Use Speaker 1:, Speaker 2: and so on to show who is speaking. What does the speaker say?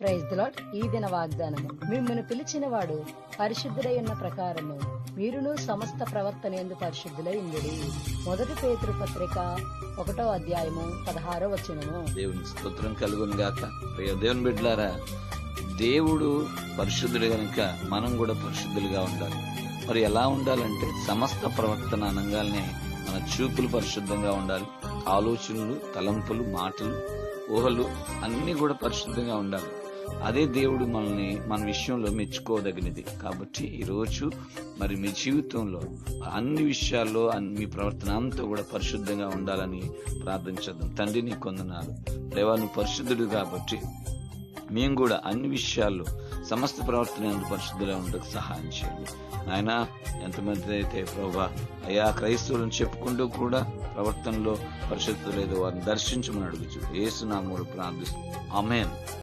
Speaker 1: Praise the lord. ఈ దిన వాగ్దానము. మిమ్మల్ని పిలిచిన వాడు పరిశుద్ధుడై ఉన్న ప్రకారము మీరును సమస్త ప్రవర్తన యందు పరిశుద్ధులై ఉండుడి. 1 పేతురు పత్రిక 1వ అధ్యాయము 16వ వచనము.
Speaker 2: దేవుని స్తోత్రం కలుగును గాక. ప్రియ దేవుని బిడ్డలారా, దేవుడు పరిశుద్ధుడు గనుక మనం కూడా పరిశుద్ధులుగా ఉండాలి. మరి ఎలా ఉండాలంటే సమస్త ప్రవర్తన అనగానే మన చూపులు పరిశుద్ధంగా ఉండాలి, ఆలోచనలు, తలంపులు, మాటలు, ఊహలు అన్ని కూడా పరిశుద్ధంగా ఉండాలి. అదే దేవుడు మనల్ని మన విషయంలో మెచ్చుకోదగినది. కాబట్టి ఈరోజు మరి మీ జీవితంలో అన్ని విషయాల్లో మీ ప్రవర్తన అంతా కూడా పరిశుద్ధంగా ఉండాలని ప్రార్థించేద్దాం. తండ్రి నీ కొందనాలు దేవా, నువ్వు పరిశుద్ధుడు కాబట్టి మేము కూడా అన్ని విషయాల్లో సమస్త ప్రవర్తన పరిశుద్ధులై ఉండకు సహాయం చేయండి. ఆయన ఎంతమంది అయితే ప్రభువా అయా క్రైస్తవులను చెప్పుకుంటూ కూడా ప్రవర్తనలో పరిశుద్ధులేదో వారిని దర్శించమని అడుగుచు యేసు నామములో ప్రార్థిస్తున్నాం. ఆమేన్.